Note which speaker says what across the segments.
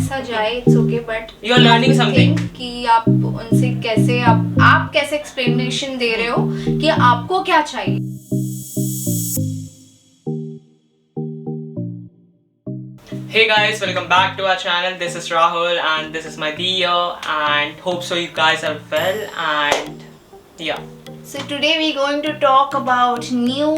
Speaker 1: कैसा जाए it's okay, but
Speaker 2: you are learning something
Speaker 1: कि आप उनसे कैसे आप कैसे एक्सप्लेनेशन दे रहे हो कि आपको क्या चाहिए.
Speaker 2: Hey guys, welcome back to our channel. This is Rahul and this is my Diya, and hope so you guys are well. And yeah,
Speaker 1: So today we're going to talk about new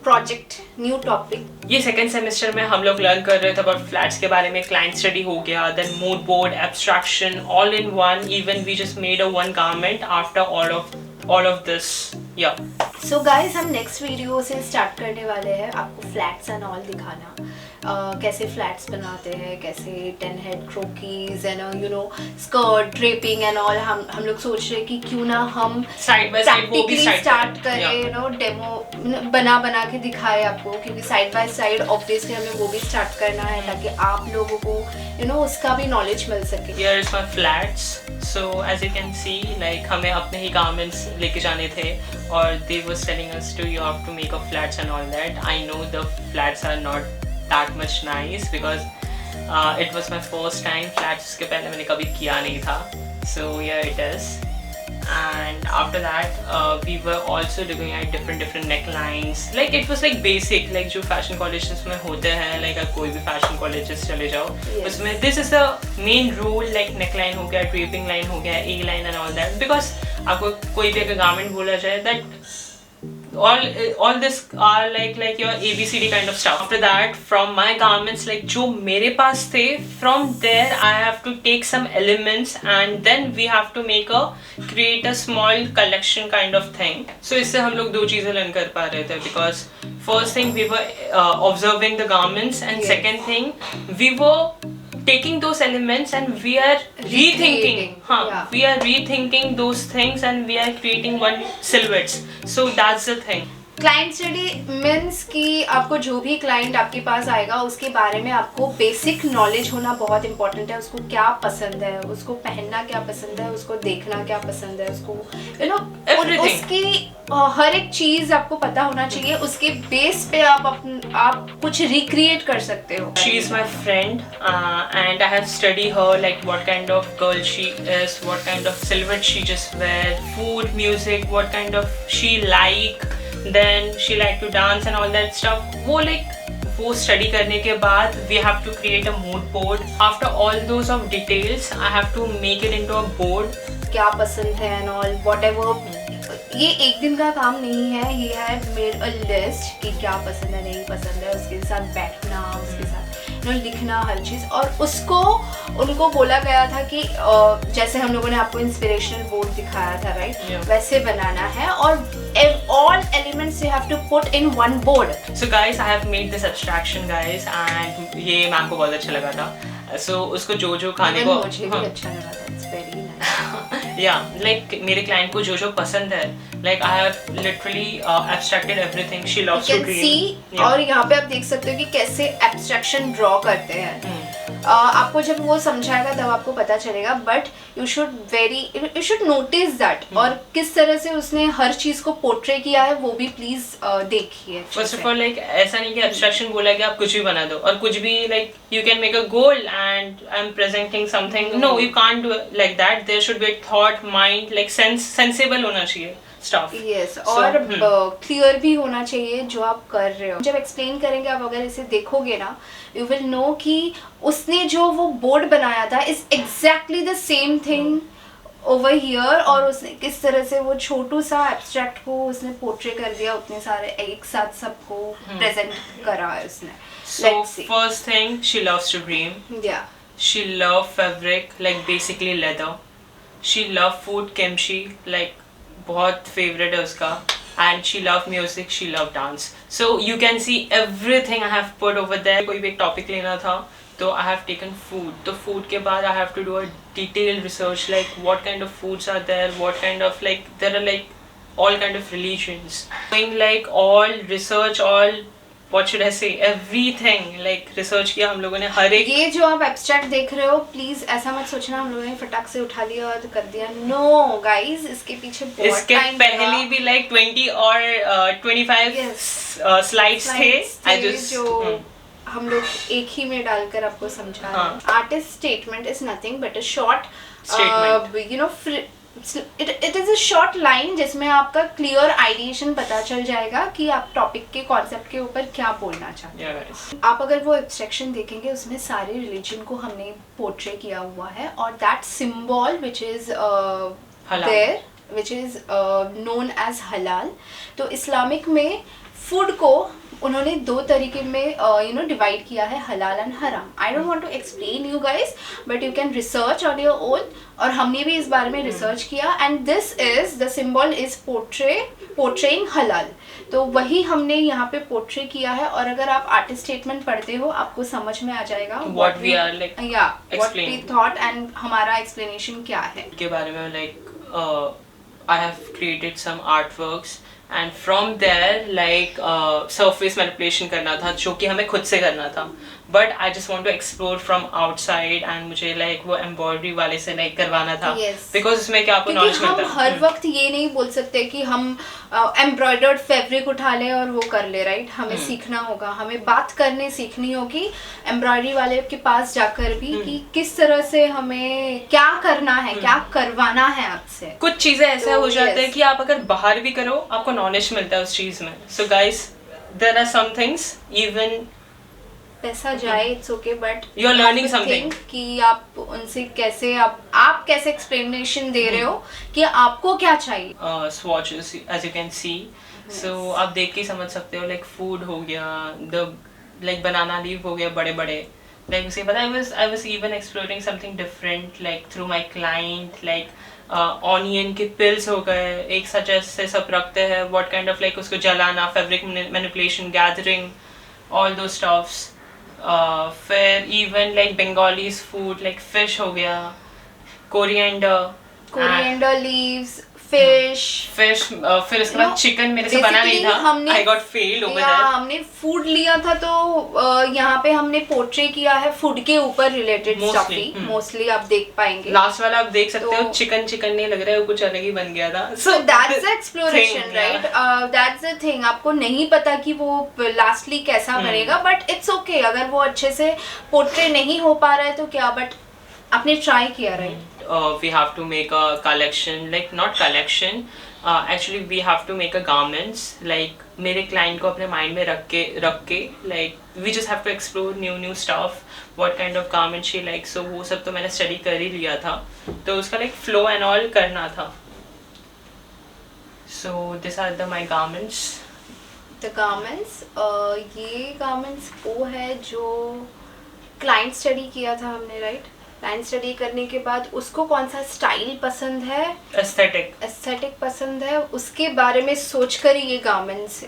Speaker 1: project, new topic.
Speaker 2: ये second semester में हम लोग learn कर रहे थे about flats के बारे में. क्लाइंट स्टडी हो गया, then mood board, abstraction, all in one. Even we just made a one garment after all of this. Yeah.
Speaker 1: So guys, हम नेक्स्ट वीडियो से स्टार्ट करने वाले हैं आपको फ्लैट्स एंड ऑल दिखाना. कैसे फ्लैट्स बनाते हैं, कैसे 10 head croquis and you know skirt draping and all. हम लोग सोच रहे हैं कि क्यों ना हम
Speaker 2: साइड बाय साइड वो भी
Speaker 1: स्टार्ट करें, यू नो डेमो बना के दिखाए आपको, क्योंकि साइड बाय साइड ऑब्वियसली हमें वो भी स्टार्ट करना है ताकि आप लोगों को यू नो उसका भी नॉलेज मिल सके.
Speaker 2: Here is my flats. So as you can see, like हमें अपने ही garments लेके जाने थे और they was telling us to you have to make a flats and all that. I know the flats are not that much nice because it was my first time flats. उसके पहले मैंने कभी किया नहीं था. So here it is. And after that we were also looking at different necklines. Like it was like basic, like जो fashion colleges में होते हैं, like आप कोई भी fashion colleges चले जाओ उसमें this is the main rule, like neckline हो गया, draping line हो गया, A line and all that. Because आपको कोई भी अगर garment बोला जाए that all this are like your ABCD kind of stuff. After that, from my garments, like जो मेरे पास थे, from there I have to take some elements and then we have to create a small collection kind of thing. So इससे हम लोग दो चीजें learn कर पा रहे थे, because first thing we were observing the garments and second thing we were taking those elements and we are we are rethinking those things and we are creating one silhouettes. So that's the thing.
Speaker 1: Client study means कि आपको जो भी client आपके पास आएगा उसके बारे में आपको बेसिक नॉलेज होना बहुत इंपॉर्टेंट है. उसको क्या पसंद है, उसको पहनना क्या पसंद है, उसको देखना क्या पसंद है, उसको यू नो उसकी हर एक चीज आपको पता होना चाहिए. उसके बेस पे आप कुछ रिक्रिएट कर सकते हो.
Speaker 2: She is my friend and I have studied her, like what kind of girl she is, what kind of silhouette she just wear, food, music, what kind of she like, then she like to dance and all that stuff. वो study करने के बाद we have to create a mood board. After all those of details I have to make it into a board.
Speaker 1: क्या पसंद है and all whatever. ये एक दिन का काम नहीं है. He had made a list कि क्या पसंद है, नहीं पसंद है, उसके साथ बैठना, उसके साथ लिखना हर चीज़. और उसको उनको बोला गया था कि जैसे हम लोगों ने आपको इंस्पिरेशनल बोर्ड दिखाया था, राइट, वैसे बनाना है और all elements you have to put in one board.
Speaker 2: So guys, I have made this abstraction guys and ये मैम को बहुत अच्छा लगा था. So उसको जो खाने को
Speaker 1: मुझे भी अच्छा लगा था. It's very nice.
Speaker 2: Yeah, like मेरे क्लाइंट को जो पसंद है, like I have literally abstracted everything. She loves to dream.
Speaker 1: See, और यहाँ पे आप देख सकते हो कि कैसे एब्स्ट्रैक्शन ड्रॉ करते हैं. आपको जब वो समझाएगा तब आपको पता चलेगा, but you should notice that. और किस तरह से उसने हर चीज को पोर्ट्रे किया है वो भी प्लीज देखिए.
Speaker 2: फर्स्ट ऑफ ऑल लाइक ऐसा नहीं कि एब्स्ट्रैक्शन बोला कि आप कुछ भी बना दो और कुछ भी, like you can make a goal and I am presenting something. No, you can't do like that. There should be thought, mind, like sensible होना चाहिए stuff.
Speaker 1: Yes, और क्लियर भी होना चाहिए जो आप कर रहे हो. जब एक्सप्लेन करेंगे आप अगर इसे देखोगे ना, यू विल नो कि उसने जो वो बोर्ड बनाया था is exactly the same thing over here. और उसने किस तरह से वो छोटू सा एब्स्ट्रैक्ट को उसने पोर्ट्रे कर दिया, उतने सारे एक साथ सबको प्रेजेंट करा है उसने.
Speaker 2: So first thing, she loves to dream.
Speaker 1: Yeah.
Speaker 2: She love fabric, like basically leather. She love food, kimchi, like बहुत फेवरेट है उसका. And she love music, she love dance. So you can see everything I have put over there. कोई भी एक topic लेना था तो I have taken food. तो food के बाद I have to do a detailed research, like what kind of foods are there, what kind of, like there are like all kind of religions. Doing like all research, all what should I say, everything, like research किया हम लोगों ने हर एक.
Speaker 1: ये जो आप abstract देख रहे हो, प्लीज ऐसा मत सोचना हम लोगों ने फटाक से उठा लिया और कर दिया. नो गाइस, इसके पीछे बहुत टाइम लगा.
Speaker 2: पहले भी like 20 और 25 स्लाइड्स थे.
Speaker 1: जो हम लोग एक ही में डालकर आपको समझा रहे हैं।
Speaker 2: हाँ।
Speaker 1: Artist statement is nothing but a short
Speaker 2: Statement.
Speaker 1: You know it is a short line जिसमें आपका क्लियर आइडिएशन पता चल जाएगा कि आप टॉपिक के कॉन्सेप्ट के ऊपर क्या बोलना चाहते हैं।
Speaker 2: Yeah, guys.
Speaker 1: आप अगर वो एब्स्ट्रैक्शन देखेंगे उसमें सारे रिलीजन को हमने पोर्ट्रे किया हुआ है और that symbol which is
Speaker 2: Halal.
Speaker 1: There which is known as हलाल। तो इस्लामिक में फूड को उन्होंने दो तरीके में यू नो डिवाइड किया है, हलाल एंड हराम। I don't want to explain you guys but you can research on your own, और हमने भी इस बारे में रिसर्च किया and this is the symbol is portraying हलाल। तो वही हमने यहाँ पे पोर्ट्रे किया है और अगर आप आर्टिस्ट स्टेटमेंट पढ़ते हो आपको समझ में आ जाएगा
Speaker 2: What we are, like,
Speaker 1: what we
Speaker 2: explaining.
Speaker 1: Thought and हमारा एक्सप्लेनेशन क्या है।
Speaker 2: के बारे में I have created some artworks and from there surface manipulation करना था जो कि हमें खुद से करना था, but I just want to explore from outside and मुझे वो embroidery वाले से करवाना था।
Speaker 1: Yes.
Speaker 2: because उसमें क्या आपको knowledge
Speaker 1: क्योंकि
Speaker 2: मिलता
Speaker 1: हम
Speaker 2: है।
Speaker 1: हर वक्त ये नहीं बोल सकते कि हम एम्ब्रॉयडर्ड फैब्रिक उठा लें और वो कर ले, राइट? हमें सीखना होगा, हमें बात करने सीखनी होगी एम्ब्रॉयडरी वाले के पास जाकर भी कि किस तरह से हमें क्या करना है, क्या करवाना है आपसे।
Speaker 2: कुछ चीजें ऐसे
Speaker 1: तो
Speaker 2: हो जाते हैं
Speaker 1: yes.
Speaker 2: कि आप अगर बाहर भी करो आपको नॉलेज मिलता है उस चीज में। So guys there are some things even
Speaker 1: पैसा जाए it's okay but
Speaker 2: You are learning something.
Speaker 1: कि आप उनसे कैसे आप कैसे एक्सप्लेनेशन दे रहे हो कि आपको क्या चाहिए।
Speaker 2: swatches as you can see. So आप देख के समझ सकते हो food हो गया, the banana leaf हो गया बड़े बड़े उसे पता I was even exploring something different through my client onion के pills हो गए, एक सच ऐसे सब रखते हैं what kind of उसको जलाना, fabric manipulation, gathering, all those stuffs. फिर even Bengalis food fish हो गया, coriander
Speaker 1: लीव्स, फिश
Speaker 2: फिर उसके बाद चिकन मेरे से बना नहीं था, I got failed over there.
Speaker 1: हमने फूड लिया था तो यहाँ पे हमने पोर्ट्रे किया है फूड के ऊपर रिलेटेड स्टफ ही मोस्टली आप देख पाएंगे।
Speaker 2: लास्ट वाला आप देख सकते हो
Speaker 1: तो-
Speaker 2: चिकन नहीं लग रहा है, वो कुछ अलग ही बन गया था।
Speaker 1: So that's the exploration, right? That's the thing. आपको नहीं पता कि वो लास्टली कैसा बनेगा बट इट्स ओके अगर वो अच्छे से पोर्ट्रे नहीं हो पा रहा है तो क्या, बट आपने ट्राई किया, right?
Speaker 2: We have to make a collection, not collection, actually we have to make a garments मेरे client को अपने mind में रख के we just have to explore new stuff, what kind of garment she likes. So वो सब तो मैंने study कर ही लिया था, तो उसका flow and all करना था। So these are my garments.
Speaker 1: The garments, ये garments वो है जो client study किया था हमने, राइट? क्लाइंट स्टडी करने के बाद उसको कौन सा स्टाइल पसंद है, एस्थेटिक पसंद है, उसके बारे में सोचकर ही ये गारमेंट्स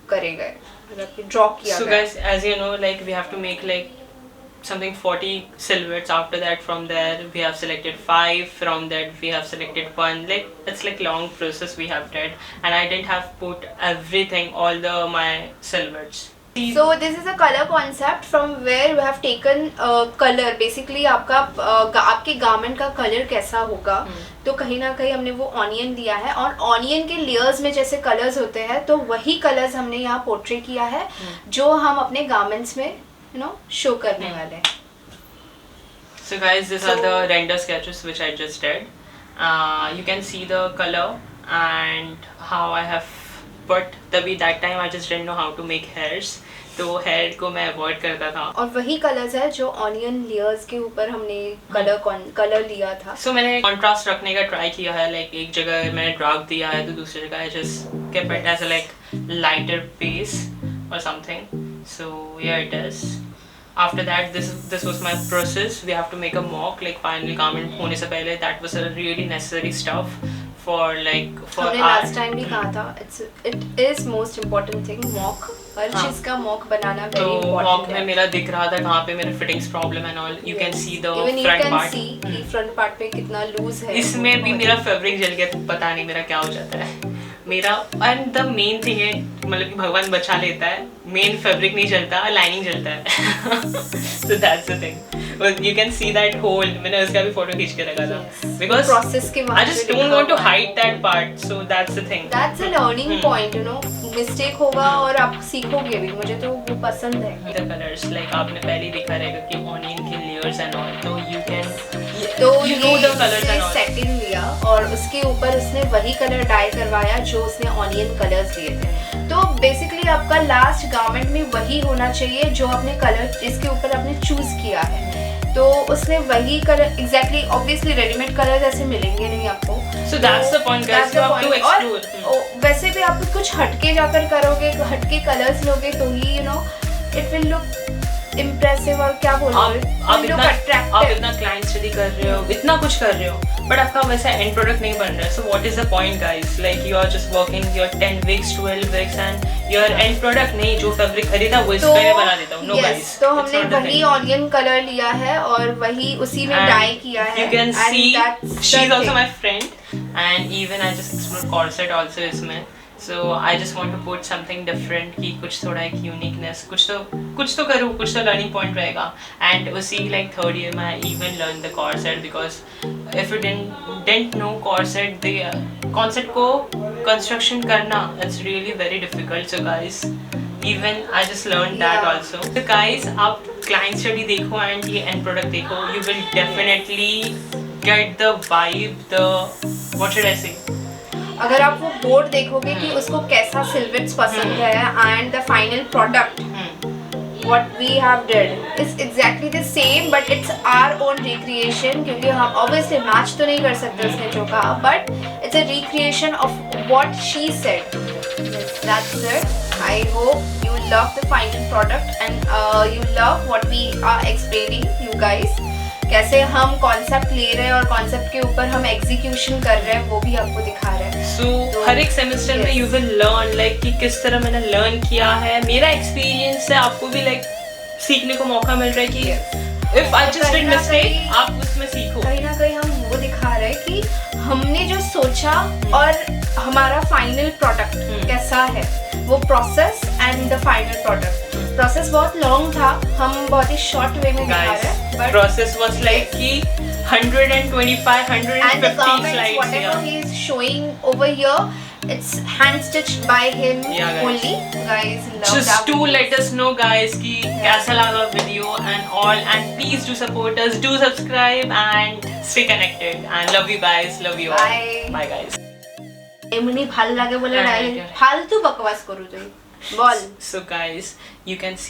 Speaker 1: करे गए, मतलब ड्रॉ किया गया।
Speaker 2: So guys, as you know, we have to make something 40 silhouettes. After that, from there we have selected 5. From that we have selected 1. It's long process we have did, and I didn't have put everything, all my silhouettes.
Speaker 1: So this is a color concept from where we have taken color. Basically आपके garment का colour कैसा होगा, तो कहीं ना कहीं हमने वो ऑनियन लिया है और ऑनियन के लेयर्स में जैसे कलर्स होते हैं तो वही कलर्स हमने यहाँ पोर्ट्रे किया है जो हम अपने गारमेंट्स में शो करने वाले हैं।
Speaker 2: So guys, these are the render sketches which I just did. You can see the color and how I have put. तभी that time I just didn't know how to make hairs, तो hair को मैं avoid करता था।
Speaker 1: और वही colours है जो ऑनियन लेयर्स के ऊपर हमने कलर लिया था।
Speaker 2: So मैंने कंट्रास्ट रखने का ट्राई किया है, एक जगह मैंने डार्क दिया है तो दूसरी जगह I just kept it as a lighter base or something. So yeah, it is. After that, this was my process. We have to make a mock, final garment होने से पहले. That was a really necessary stuff for
Speaker 1: हमने last time भी कहा था, it is most important thing, mock. हर चीज का mock बनाना very important है।
Speaker 2: mock में मेरा दिख रहा था कहाँ पे मेरा fittings problem and all. You can see the
Speaker 1: Even
Speaker 2: front
Speaker 1: you can
Speaker 2: part.
Speaker 1: see कि front part पे कितना loose है।
Speaker 2: इसमें भी मेरा फैब्रिक जल गया, पता नहीं मेरा क्या हो जाता है मेरा। एंड द मेन थिंग है, मतलब कि भगवान बचा लेता है, मेन फैब्रिक नहीं जलता, लाइनिंग जलता है। So that's the thing, you can see that hole, मैंने उसका भी फोटो खींच के रखा था बिकॉज
Speaker 1: प्रोसेस के
Speaker 2: I just don't want to hide that part, so that's the thing.
Speaker 1: That's a learning point, mistake होगा और आप सीखोगे भी, मुझे तो वो पसंद है।
Speaker 2: The colors, like आपने पहले ही देखा रहेगा कि ऑनियन के layers and all, तो you can
Speaker 1: तो
Speaker 2: you know the colors
Speaker 1: उसने
Speaker 2: and all.
Speaker 1: सेटिन लिया और उसके ऊपर उसने वही कलर डाई करवाया जो उसने ऑनियन कलर्स लिए थे। तो बेसिकली आपका लास्ट गारमेंट में वही होना चाहिए जो आपने कलर जिसके ऊपर आपने चूज किया है। तो उसने वही colour exactly, obviously readymade colour ऐसे मिलेंगे नहीं आपको।
Speaker 2: So that's the point, guys. You have to explore.
Speaker 1: और वैसे भी आप कुछ हटके जाकर करोगे, हटके कलर्स लोगे तो ही इट विल लुक इम्प्रेसिव और क्या बोलोगे,
Speaker 2: आप इतना क्लाइंट स्टडी कर रहे हो, इतना कुछ कर रहे हो, बट आपका वैसा एंड प्रोडक्ट नहीं बन रहा है। So what is the point guys? Like you are just working your 10 weeks 12 weeks and your end product नहीं, जो फैब्रिक खरीदा वो इसका मैं बना देता हूं। नो गाइस,
Speaker 1: तो हमने वही ऑनियन कलर लिया है और वही उसी में डाई किया है।
Speaker 2: You can see she is also my friend and even I just explored corset also इसमें। So I just want to put something different कि कुछ थोड़ा एक uniqueness, कुछ तो करूँ, कुछ तो learning point रहेगा। And उसी like third year में I even learned the corset because if you didn't know corset, the concept को construction करना it's really very difficult. So guys, even I just learned that also. So guys, आप client study देखो and ये end product देखो, you will definitely get the vibe, the what should I say?
Speaker 1: अगर आप वो board देखोगे कि उसको कैसा सिल्वेट्स पसंद है and the final product what we have did is exactly the same but it's our own recreation, क्योंकि हम obviously match तो नहीं कर सकते उसने जो कहा, but it's a recreation of what she said. Yes, that's it. I hope you love the final product and you love what we are explaining you guys. कैसे हम कॉन्सेप्ट ले रहे हैं और कॉन्सेप्ट के ऊपर हम एग्जीक्यूशन कर रहे हैं वो भी आपको दिखा रहे हैं।
Speaker 2: So हर एक सेमेस्टर में you will learn like कि किस तरह मैंने लर्न किया है, मेरा एक्सपीरियंस है, आपको भी like सीखने को मौका मिल रहा है कि if I just did mistake आप उसमें सीखो।
Speaker 1: कहीं ना कहीं हम वो दिखा रहे हैं कि हमने जो सोचा और हमारा फाइनल प्रोडक्ट कैसा है, वो process and the final product. Process बहुत लॉन्ग था, हम बहुत ही शॉर्ट वे में दिखा रहे हैं, बट
Speaker 2: प्रोसेस वाज लाइक कि 125 150
Speaker 1: and the garments
Speaker 2: slides,
Speaker 1: whatever he is showing over here, it's hand stitched by him only. Guys, love
Speaker 2: just
Speaker 1: that.
Speaker 2: to let us know guys कि कैसा लगा video and all, and please do support us, do subscribe and stay connected and love you guys, love you all. Bye guys.
Speaker 1: এমনি ভাল লাগে বলে ফালতু বকবাস করু তুই বল।
Speaker 2: So guys, you can see